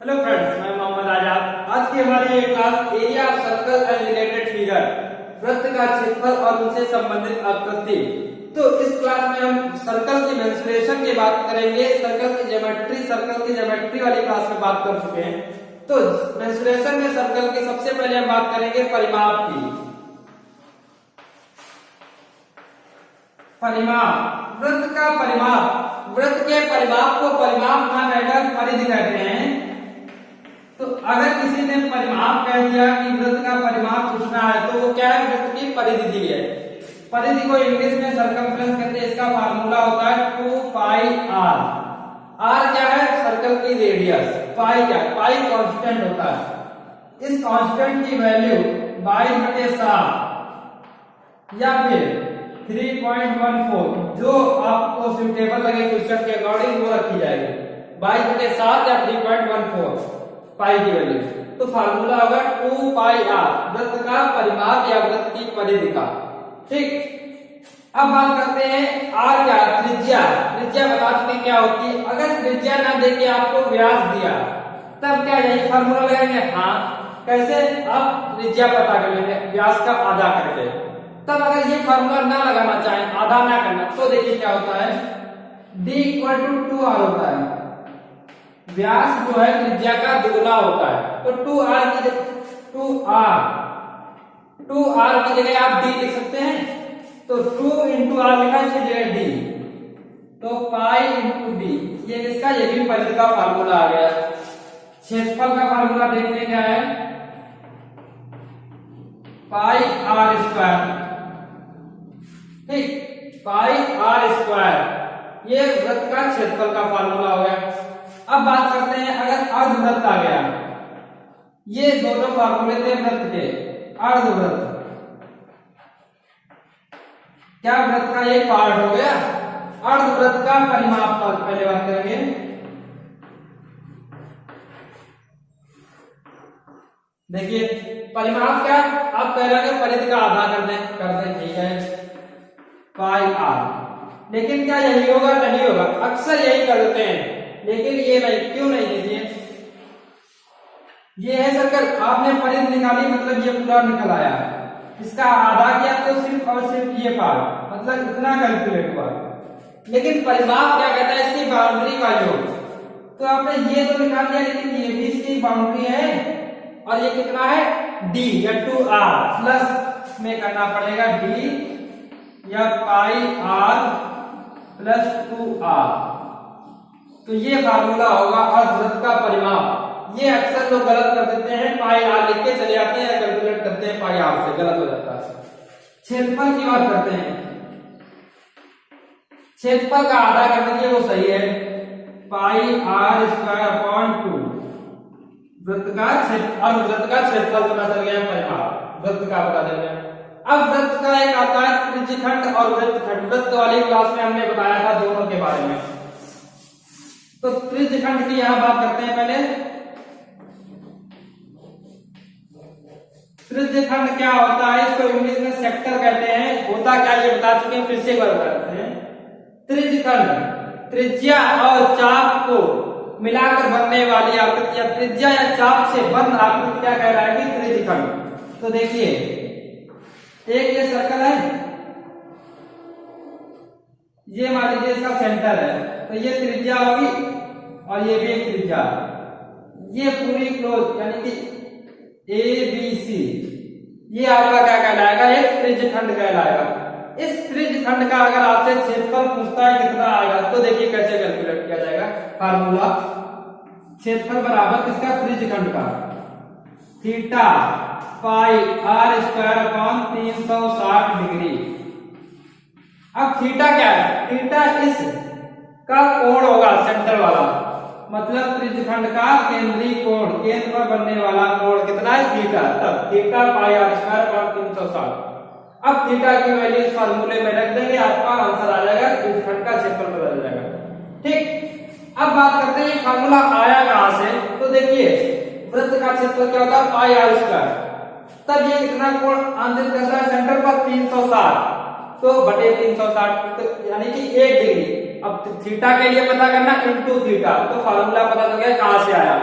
Hello friends, मैं मोहम्मद आजाद। आज की हमारी ये class area of circle and related figure, वृत्त का क्षेत्रफल और उनसे संबंधित आकृति। तो इस क्लास में हम सर्कल की मेंसुरेशन की बात करेंगे। सर्कल की ज्योमेट्री वाली क्लास में बात कर चुके हैं। तो मेंसुरेशन में सर्कल की सबसे पहले हम बात करेंगे परिमाप की। परिमाप, वृत्त का परिमाप। वृत्त के परिमाप को परिमाप ना कहकर परिधि कहते हैं। तो अगर किसी ने परिमाप कह दिया कि वृत्त का परिमाप पूछना है तो वो क्या है, वृत्त की परिधि दी है। परिधि को इंग्लिश में सर्कमफ्रेंस कहते हैं। इसका फार्मूला होता है 2 पाई आर। आर क्या है, सर्कल की रेडियस। पाई क्या, पाई कांस्टेंट होता है। इस कांस्टेंट की वैल्यू 22/7 या फिर 3.14 जो आपको सुटेबल लगे क्वेश्चन के अकॉर्डिंग वो रखी जाएगी। 22/7 या 3.14 पाई की वैल्यू। तो फार्मूला होगा 2 पाई आर, वृत्त का परिमाप या वृत्त की परिधि का। ठीक, अब बात करते हैं आर क्या, त्रिज्या। त्रिज्या बता चुके क्या होती है। अगर त्रिज्या ना देके आपको व्यास दिया तब क्या यही फार्मूला लगाएंगे? हाँ, कैसे? आप त्रिज्या पता कर लेंगे व्यास का आधा करके। तब अगर ये फार्मूला ना लगाना चाहे, आधा ना करना, तो देखिए क्या होता है, d = 2r होता है। व्यास जो है त्रिज्या का दुगुना होता है। तो 2r की जगह आप d लिख सकते हैं। तो 2 × r लिखा, इसकी जगह d। तो पाई × d, ये किसका, ये भी परिधि का फार्मूला आ गया। क्षेत्रफल का फार्मूला देखते हैं क्या है, पाई r स्क्वायर। ठीक, पाई r², ये वृत्त का क्षेत्रफल का फार्मूला हो गया। अब बात करते हैं अगर अर्धवृत्त आ गया। ये दोनों फार्मूले थे वृत्त के। अर्धवृत्त क्या, वृत्त का एक पार्ट हो गया। अर्धवृत्त का परिमाप पर पहले बात करेंगे। देखिए परिमाप क्या, आप कह रहे हैं परिधि का आधा कर दें, ठीक है, पाई आर। लेकिन क्या यही होगा? नहीं होगा। अक्सर यही कर देते हैं, लेकिन ये नहीं, क्यों नहीं लीजिए। ये है सर्कल, आपने परिधि निकाली मतलब ये पूरा निकल आया। इसका आधा किया तो सिर्फ और सिर्फ ये पार्ट, मतलब इतना कैलकुलेट हुआ। लेकिन परिमाप क्या कहता है, इसकी बाउंड्री का योग। तो आपने ये तो निकाल दिया, लेकिन ये भी इसकी बाउंड्री है और ये कितना है, d या 2r प्लस में करना पड़ेगा d या पाई r प्लस 2r। तो ये फार्मूला होगा अर्धवृत्त का परिमाप। ये अक्सर लोग गलत कर देते हैं, पाई आर लिख के चले जाते हैं, कैलकुलेट करते हैं पाई आर से, गलत हो जाता है। क्षेत्रफल की बात करते हैं। क्षेत्रफल का आधा कर दीजिए, वो सही है, पाई r²/2। वृत्त का अर्धवृत्त का क्षेत्रफल पता चल गया, परिमाप वृत्त का बता देंगे। अब वृत्त का एक आता है त्रिज्यखंड और वृत्तखंड। वृत्त वाली क्लास में हमने बताया था दोनों के बारे में। तो त्रिज्यखंड की यहां बात करते हैं पहले। त्रिज्यखंड क्या होता है, इसको इंग्लिश में सेक्टर कहते हैं। होता क्या ये बता चुके हैं, फिर से एक बार बताते हैं। त्रिज्यखंड त्रिज्या और चाप को मिलाकर बनने वाली आकृति, या त्रिज्या या चाप से बंद आकृति क्या कहलाएगी, त्रिज्यखंड। तो देखिए एक ये सर्कल है, ये मान लीजिए इसका सेंटर है, तो ये त्रिज्या होगी और ये भी एक त्रिज्या। ये पूरी क्लोज यानी कि ABC, ये आपका क्या कहलाएगा, एक त्रिज्यखंड कहलाएगा। इस त्रिज्यखंड का अगर आपसे क्षेत्रफल पूछता है कितना आएगा, तो देखिए कैसे कैलकुलेट किया जाएगा। फार्मूला, क्षेत्रफल बराबर किसका, त्रिज्यखंड का, थीटा पाई r²/360 डिग्री। अब थीटा क्या है, थीटा इस का कोण होगा, सेंटर वाला, मतलब त्रिज्यखंड का केंद्रीय कोण, केंद्र पर बनने वाला कोण कितना है, थीटा। तब थीटा पाई r²/360। अब थीटा की वैल्यू इस फार्मूले में रख देंगे, आपका आंसर आ जाएगा, त्रिज्यखंड का क्षेत्रफल बदल जाएगा। ठीक, अब बात करते हैं ये फार्मूला आया कहां से। तो देखिए वृत्त का क्षेत्रफल क्या होता है, पाई r²। तब ये कितना कोण आंतरिक करता है, सेंटर पर 360, तो बटे 360, तो यानी कि 1 डिग्री। अब थीटा के लिए पता करना इनटू थीटा, तो फार्मूला पता चल गया कहां से आया,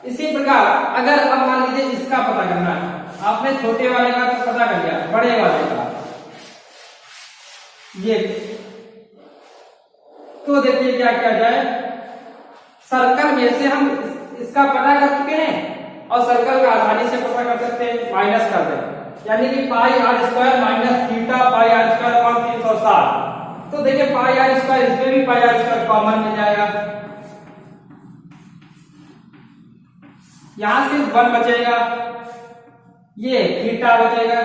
इसी प्रकार अगर अब मान लीजिए इसका पता करना है, आपने छोटे वाले का तो पता कर लिया, बड़े वाले का ये, तो देखिए क्या किया जाए, सर्कल में से हम इसका पता कर चुके हैं और सर्कल का आसानी से पता कर सकते हैं, माइनस कर दें, यानी कि pi are square minus theta pi are square upon 360। तो देखिए पाई आर स्क्वायर, इसमें भी पाई आर स्क्वायर कॉमन मिल जाएगा, यहां सिर्फ 1 बचेगा, ये थीटा बचेगा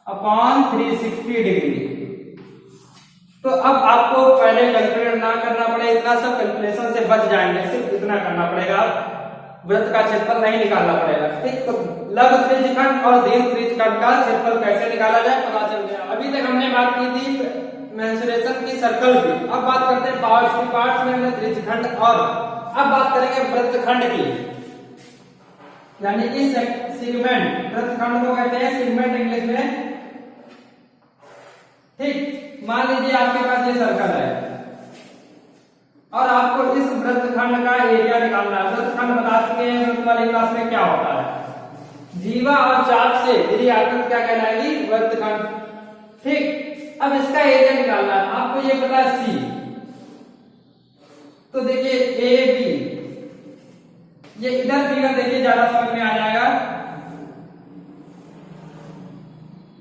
अपॉन 360 डिग्री। तो अब आपको पहले कैलकुलेट ना करना पड़े, इतना सब कैलकुलेशन से बच जाएंगे, सिर्फ इतना करना पड़ेगा, वृत्त का क्षेत्रफल नहीं निकालना पड़ेगा। ठीक, तो लघु त्रिज्यखंड और दीर्घ त्रिज्यखंड का क्षेत्रफल कैसे निकाला जाए पता चल गया। अभी तक हमने बात की थी मेंसुरेशन की सर्कल की, अब बात करते हैं पार्ट्स की। पार्ट्स में हमने त्रिज्यखंड और अब बात करेंगे वृत्तखंड की, यानी कि सेगमेंट। वृत्तखंड को कहते हैं सेगमेंट इंग्लिश में। ठीक, मान लीजिए आपके पास ये सर्कल है और आपको इस वृत्तखंड का एरिया निकालना है। वृत्तखंड बता चुके हैं वृत्त वाली क्लास में क्या होता है, जीवा और चाप से घिरी आकृति क्या कहलाएगी, वृत्तखंड। ठीक, अब इसका एरिया निकालना है, आपको ये पता है सी, तो देखिए ए बी, ये इधर फिगर देखिए ज्यादा समझ में आ जाएगा।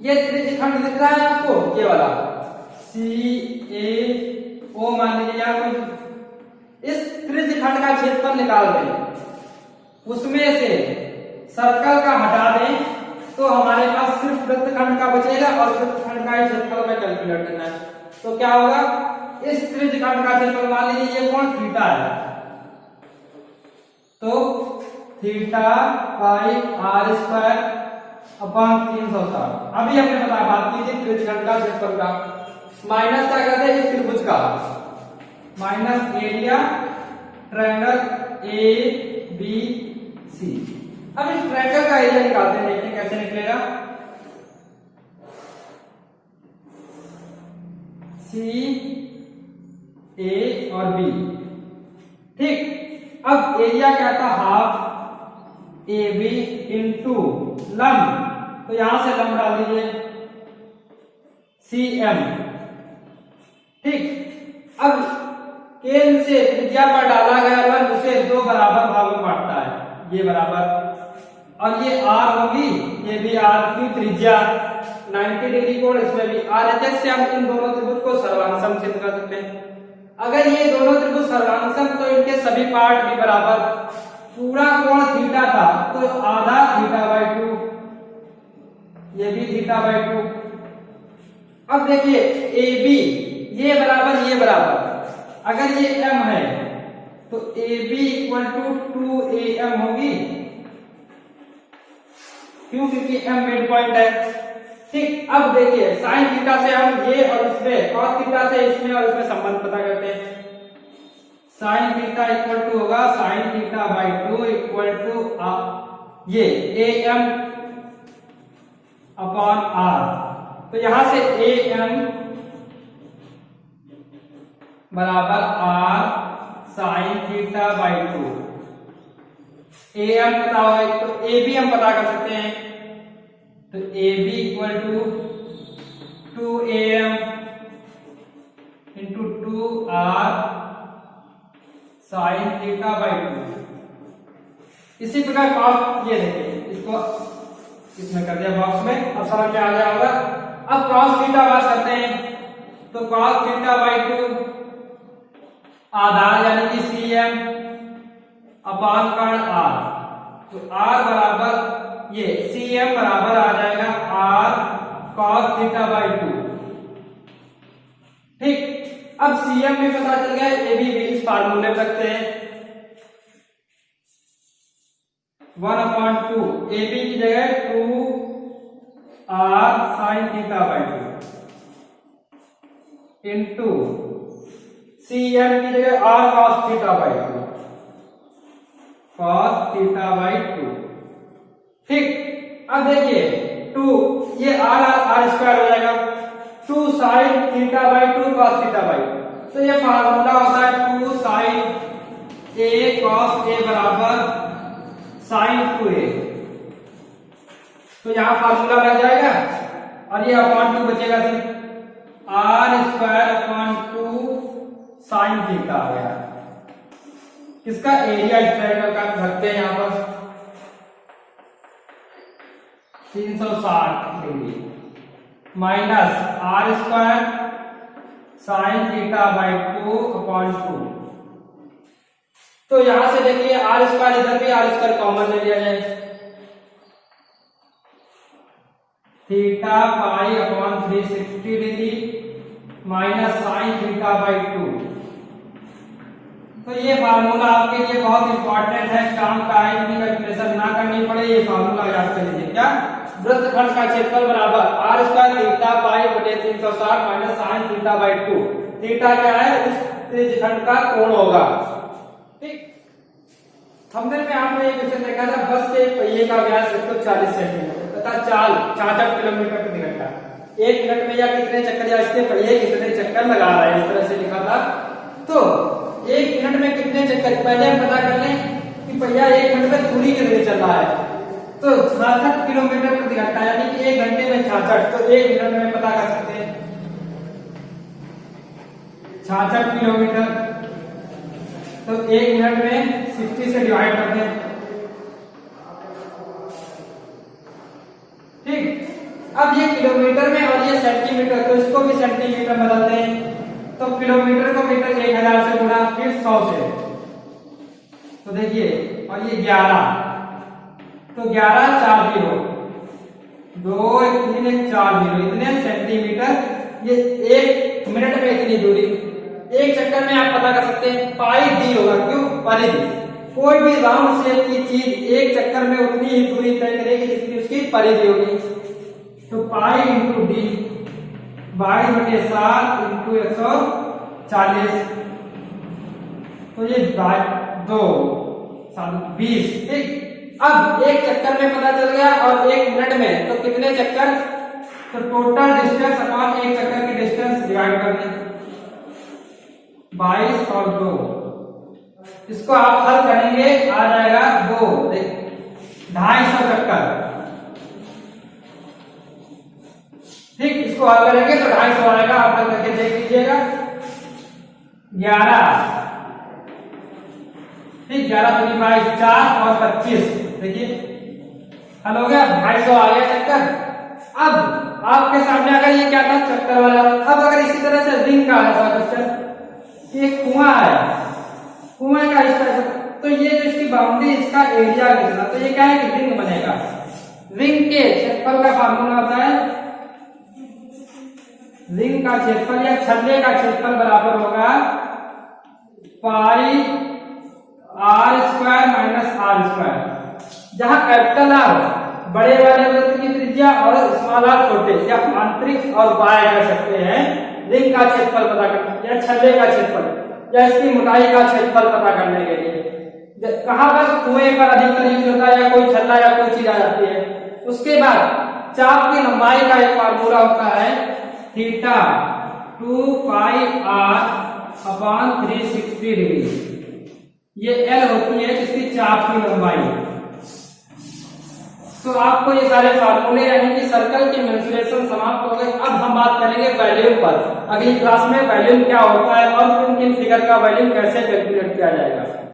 ये त्रिज्यखंड दिख रहा है आपको, ये वाला सी ए ओ, मान लीजिए यहाँ कोई, इस त्रिज्यखंड का क्षेत्रफल निकाल दें, उसमें से सर्कल का हटा दें तो हमारे पास सिर्फ वृत्तखंड का बचेगा और वृत्तखंड का ही क्षेत्रफल में कैलकुलेट करना है। तो क्या होगा, इस त्रिज्यखंड का क्षेत्रफल मान लीजिए ये कोण थीटा है, तो theta pi are square upon 360। अभी हमने बात की थी त्रिज्यखंड का क्षेत्रफल का, माइनस क्या कहते हैं इस त्रिभुज का, minus area triangle A B C. अब इस ट्रायंगल का एरिया निकालते हैं, देखते हैं कैसे निकलेगा। सी ए और बी, ठीक, अब एरिया क्या था, हाफ ए बी इंटू लंब, तो यहां से लंब डाल दीजिए सी एम। ठीक, अब केंद्र से त्रिज्या पर डाला गया लंब उसे 2 बराबर भागों में बांटता है, ये बराबर, और ये आर होगी, ये भी आर की त्रिज्या 90 डिग्री कोण, इसमें भी आरएचएस से हम इन दोनों त्रिभुज को सर्वांगसम सिद्ध कर सकते हैं। अगर ये दोनों त्रिभुज सर्वांगसम तो इनके सभी पार्ट भी बराबर, पूरा कोण थीटा था तो आधा थीटा बाई 2, ये भी थीटा बाई 2। अब देखिए ए बी, ये बराबर ये बराबर, अगर ये m है तो A B equal to 2am होगी, क्यों, क्योंकि m मिड पॉइंट है। ठीक, अब देखिए साइन थीटा से हम ये और इसमें, कॉस थीटा से इसमें और इसमें संबंध पता करते हैं। साइन थीटा इक्वल टू होगा sine theta by 2 equal to ये am अपॉन r, तो यहां से am बराबर r sine theta by 2, am पता होगा तो ab हम पता कर सकते हैं, तो ab equal to 2am into 2r sine theta by 2। इसी प्रकार कॉस, ये देखिए इसको इसमें कर दिया बॉक्स में, अब समझ में आ गया होगा। अब कॉस थीटा बात करते हैं, तो कॉस थीटा बाई 2 आधा यानी कि cm अपान कर्ण r, तो r बराबर ये cm बराबर आ जाएगा r cos थीटा बाई 2। ठीक, अब cm भी पता चल गया, ab भी इस फार्मूले में रखते हैं 1/2 ab की जगह 2r sin theta by 2 into cm की जगह r cos theta by 2, cos theta by 2। ठीक, अब देखिए 2, ये r स्क्वायर हो जाएगा, 2 sin theta by 2 cos theta by 2, तो ये फार्मूला होता है 2 sin a cos a बराबर साइन 2a। तो यहां फार्मूला लग जाएगा और ये अपॉन 2 बचेगा सिर्फ R square upon 2 sine theta आ गया। किसका एरिया इस ट्रायंगल का रखते हैं यहां पर 360 degree minus are square sine theta by 2 upon 2। तो यहां से देखिए आर स्क्वायर, इधर भी आर स्क्वायर कॉमन ले लिया जाए, theta pi upon 360 degree minus sign theta by 2। तो ये फार्मूला आपके लिए बहुत इंपॉर्टेंट है, काम का है, इतनी कैलकुलेशन ना करनी पड़े, ये फार्मूला याद कर लीजिए। क्या वृत्तखंड का क्षेत्रफल बराबर आर स्क्वायर थीटा पाई बटे 360 minus sign theta by 2। Theta क्या है, उस त्रिज्यखंड का कोण होगा। ठीक, हमने में आपने एक क्वेश्चन देखा था, बस के पहिए का व्यास 140 सेंटीमीटर तथा चाल 66 किलोमीटर प्रति घंटा। 1 मिनट में या कितने चक्कर या इसके पहिए कितने चक्कर लगा रहा है, इस तरह से लिखा था। तो 1 मिनट में कितने चक्कर, पहले हम पता कर लें कि पहिया 1 मिनट में दूरी कितनी चल रहा है। तो 66 किलोमीटर प्रति घंटा यानी कि 1 घंटे में 66, तो 1 मिनट में पता कर सकते हैं 66 किलोमीटर। तो 1 मिनट में 60 से डिवाइड करते हैं। ठीक, अब ये किलोमीटर में और ये सेंटीमीटर, तो इसको भी सेंटीमीटर बदलते हैं। तो किलोमीटर को मीटर 1000 से गुणा फिर 100 से, तो देखिए और ये 11, तो 11 4 0 2 3 1 4 0 इतने सेंटीमीटर। ये 1 मिनट में इतनी दूरी, एक चक्कर में आप पता कर सकते हैं पाई डी होगा। क्यों, परिधि। कोई भी राउंड शेप की चीज एक चक्कर में उतनी ही दूरी तय करेगी जितनी उसकी परिधि होगी। तो पाई इंटू डी 22/7 इंटू 140, तो ये 2 20। ठीक, अब एक चक्कर में पता चल गया और 1 मिनट में तो कितने चक्कर, तो टोटल डिस्टेंस अपॉन एक चक्कर की डिस्टेंस डिवाइड कर दें 22 और 2। इसको आप हल करेंगे आ जाएगा 250 चक्कर। ठीक, इसको हल करेंगे तो 250 आएगा, आप हल करके देख लीजिएगा। 11, ठीक, 11 दूनी 22 4 और 25, देखिए हल हो गया, 250 आ गया चक्कर। अब आपके सामने अगर ये क्या था चक्कर वाला, अब अगर इसी तरह से रिंग का है क्वेश्चन, एक कुआं है, कुएं का इस तरह, तो ये जो इसकी बाउंड्री, इसका एरिया कितना, तो ये क्या है कि रिंग बनेगा। रिंग के क्षेत्रफल का फार्मूला होता है, रिंग का क्षेत्रफल या छल्ले का क्षेत्रफल बराबर होगा pi are square minus are square, जहां कैपिटल आर बड़े वाले वृत्त की त्रिज्या और स्मॉल आर छोटे, या आंतरिक और बाह्य कह सकते हैं। रिंग का क्षेत्रफल पता करने या छल्ले का क्षेत्रफल या इसकी मोटाई का क्षेत्रफल पता करने के लिए कहां पर कुएं पर अधिकतर यूज होता है, या कोई छल्ला या कोई चीज आ जाती है। उसके बाद चाप की लंबाई का एक फार्मूला होता है theta 2 pi r upon 360 degree. ये एल होती है इसकी चाप की लंबाई। तो आपको ये सारे फार्मूले यानी कि सर्कल के मेंसुरेशन समाप्त हो गए। अब हम बात करेंगे वॉल्यूम पर। अगली क्लास में वॉल्यूम क्या होता है और किन किन फिगर का वॉल्यूम कैसे कैलकुलेट किया जाएगा।